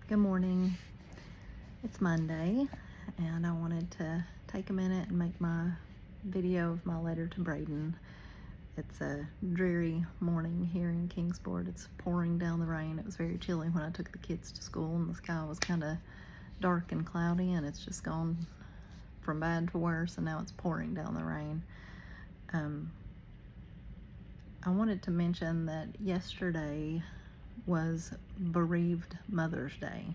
Good morning. It's Monday, and I wanted to take a minute and make my video of my letter to Brayden. It's a dreary morning here in Kingsport. It's pouring down the rain. It was very chilly when I took the kids to school, and the sky was kind of dark and cloudy, and it's just gone from bad to worse, and now it's pouring down the rain. I wanted to mention that yesterday was Bereaved Mother's Day,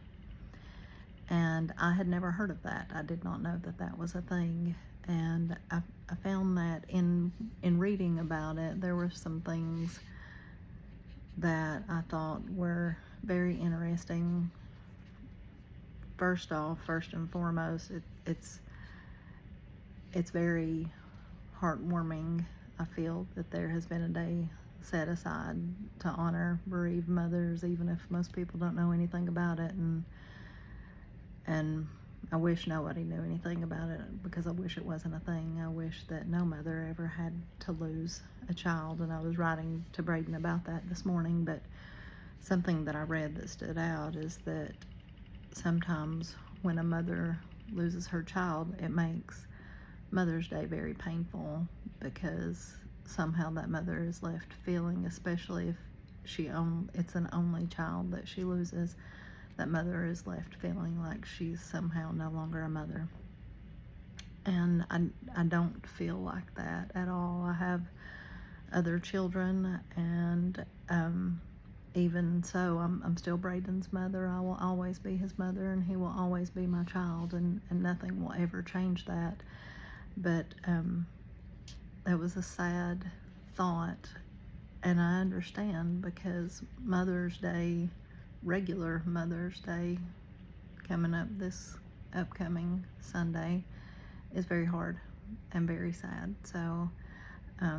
and I had never heard of that. I did not know that that was a thing, and I found that in reading about it, there were some things that I thought were very interesting. First and foremost, it's very heartwarming. I feel that there has been a day set aside to honor bereaved mothers, even if most people don't know anything about it, and I wish nobody knew anything about it, because I wish it wasn't a thing. I wish that no mother ever had to lose a child, and I was writing to Brayden about that this morning, but something that I read that stood out is that sometimes when a mother loses her child, it makes Mother's Day very painful, because somehow that mother is left feeling, especially if it's an only child that she loses, that mother is left feeling like she's somehow no longer a mother. And I don't feel like that at all. I have other children, and even so, I'm still Brayden's mother. I will always be his mother, and he will always be my child, and nothing will ever change that. But that was a sad thought, and I understand, because Mother's Day, regular Mother's Day, coming up this upcoming Sunday, is very hard and very sad. So I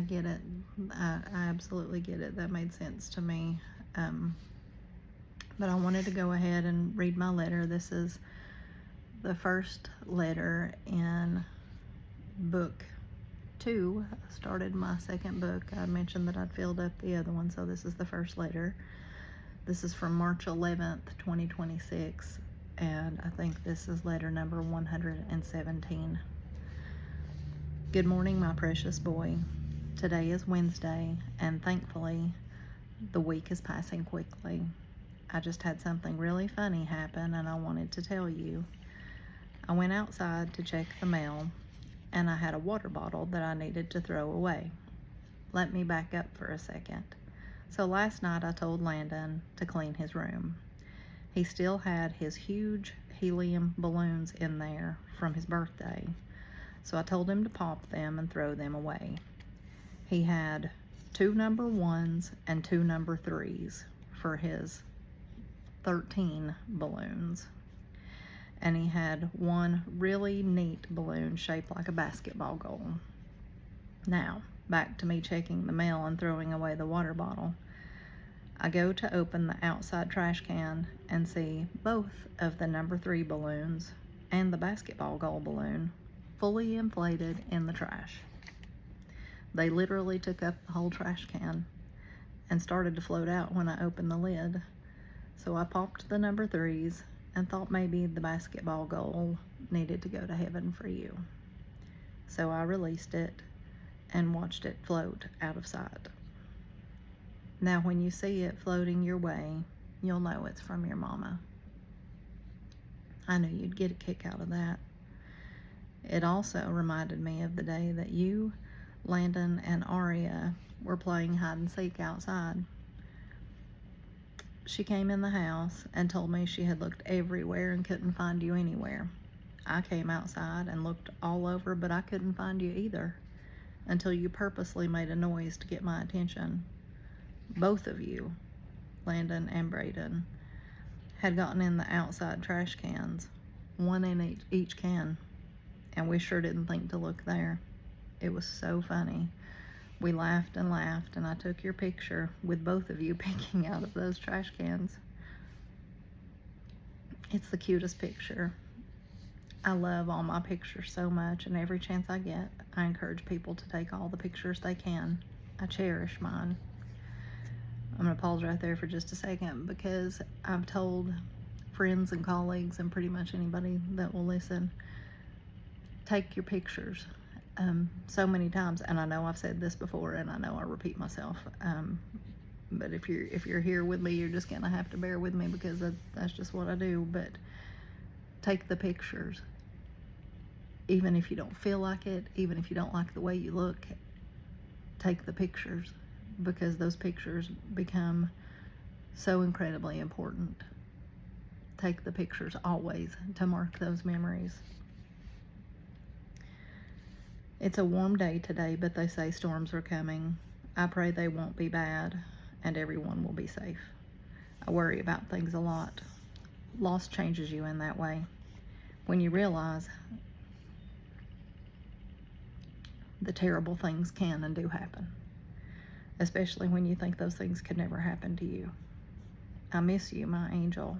get it. I absolutely get it. That made sense to me. But I wanted to go ahead and read my letter. This is the first letter in book 2. I started my second book. I mentioned that I'd filled up the other one, so this is the first letter. This is from March 11th, 2026, and I think this is letter number 117. Good morning, my precious boy. Today is Wednesday, and thankfully, the week is passing quickly. I just had something really funny happen, and I wanted to tell you. I went outside to check the mail, and I had a water bottle that I needed to throw away. Let me back up for a second. So last night I told Landon to clean his room. He still had his huge helium balloons in there from his birthday, so I told him to pop them and throw them away. He had 2 number 1s and 2 number 3s for his 13 balloons. And he had one really neat balloon shaped like a basketball goal. Now, back to me checking the mail and throwing away the water bottle. I go to open the outside trash can and see both of the number 3 balloons and the basketball goal balloon fully inflated in the trash. They literally took up the whole trash can and started to float out when I opened the lid. So I popped the number 3s and thought maybe the basketball goal needed to go to heaven for you. So I released it and watched it float out of sight. Now when you see it floating your way, you'll know it's from your mama. I knew you'd get a kick out of that. It also reminded me of the day that you, Landon, and Aria were playing hide and seek outside. She came in the house and told me she had looked everywhere and couldn't find you anywhere. I came outside and looked all over, but I couldn't find you either, until you purposely made a noise to get my attention. Both of you, Landon and Brayden, had gotten in the outside trash cans, one in each can, and we sure didn't think to look there. It was so funny. We laughed and laughed, and I took your picture with both of you peeking out of those trash cans. It's the cutest picture. I love all my pictures so much, and every chance I get, I encourage people to take all the pictures they can. I cherish mine. I'm going to pause right there for just a second, because I've told friends and colleagues and pretty much anybody that will listen, take your pictures. So many times, and I know I've said this before, and I know I repeat myself, but if you're here with me, you're just gonna have to bear with me, because that's just what I do. But take the pictures, even if you don't feel like it, even if you don't like the way you look. Take the pictures, because those pictures become so incredibly important. Take the pictures always to mark those memories. It's a warm day today, but they say storms are coming. I pray they won't be bad and everyone will be safe. I worry about things a lot. Loss changes you in that way. When you realize the terrible things can and do happen, especially when you think those things could never happen to you. I miss you, my angel.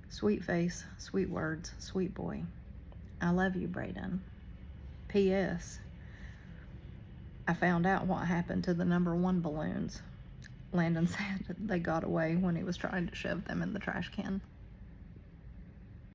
Sweet face, sweet words, sweet boy. I love you, Brayden. P.S. I found out what happened to the #1 balloons. Landon said they got away when he was trying to shove them in the trash can.